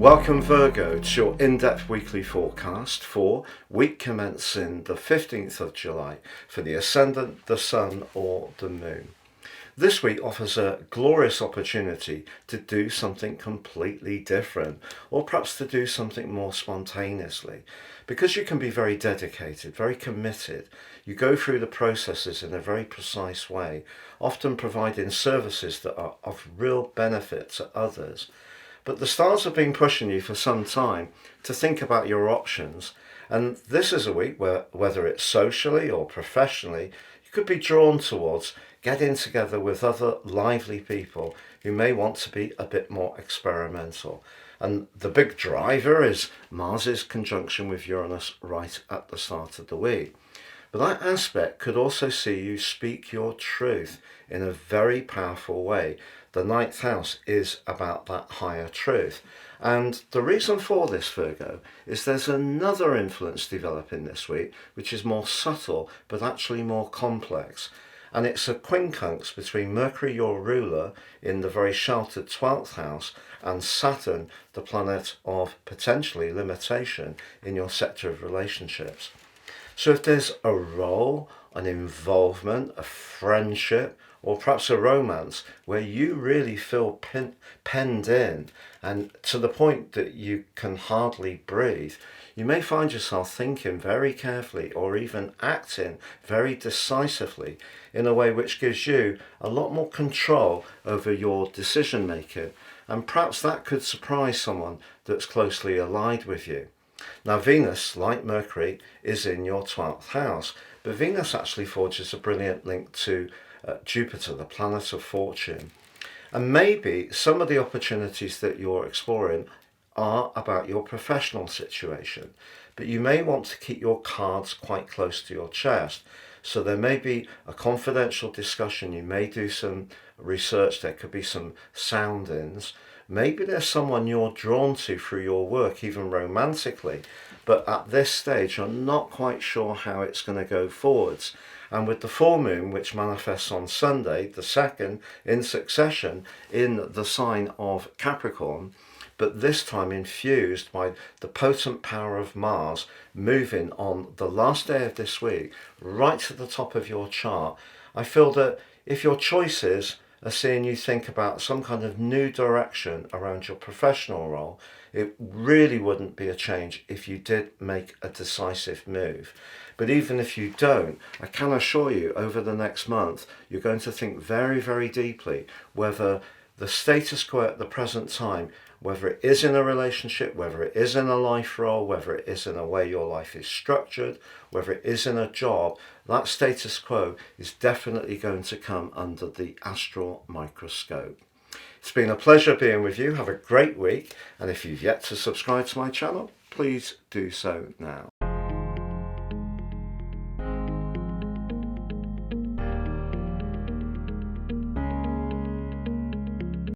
Welcome Virgo to your in-depth weekly forecast for week commencing the 15th of July for the Ascendant, the Sun or the Moon. This week offers a glorious opportunity to do something completely different, or perhaps to do something more spontaneously. Because you can be very dedicated, very committed, you go through the processes in a very precise way, often providing services that are of real benefit to others. But the stars have been pushing you for some time to think about your options, and this is a week where, whether it's socially or professionally, you could be drawn towards getting together with other lively people who may want to be a bit more experimental. And the big driver is Mars's conjunction with Uranus right at the start of the week. But that aspect could also see you speak your truth in a very powerful way. The ninth house is about that higher truth. And the reason for this, Virgo, is there's another influence developing this week, which is more subtle, but actually more complex. And it's a quincunx between Mercury, your ruler, in the very sheltered 12th house, and Saturn, the planet of potentially limitation in your sector of relationships. So if there's a role, an involvement, a friendship, or perhaps a romance where you really feel penned in and to the point that you can hardly breathe, you may find yourself thinking very carefully or even acting very decisively in a way which gives you a lot more control over your decision making, and perhaps that could surprise someone that's closely allied with you. Now Venus, like Mercury, is in your 12th house, but Venus actually forges a brilliant link to Jupiter, the planet of fortune. And maybe some of the opportunities that you're exploring are about your professional situation, but you may want to keep your cards quite close to your chest. So there may be a confidential discussion, you may do some research, there could be some soundings. Maybe there's someone you're drawn to through your work, even romantically, but at this stage you're not quite sure how it's going to go forwards. And with the full moon, which manifests on Sunday, the second in succession in the sign of Capricorn, but this time infused by the potent power of Mars moving on the last day of this week, right to the top of your chart, I feel that if your choices are seeing you think about some kind of new direction around your professional role, it really wouldn't be a change if you did make a decisive move. But even if you don't, I can assure you over the next month, you're going to think very, very deeply whether the status quo at the present time, whether it is in a relationship, whether it is in a life role, whether it is in a way your life is structured, whether it is in a job, that status quo is definitely going to come under the astral microscope. It's been a pleasure being with you. Have a great week. And if you've yet to subscribe to my channel, please do so now.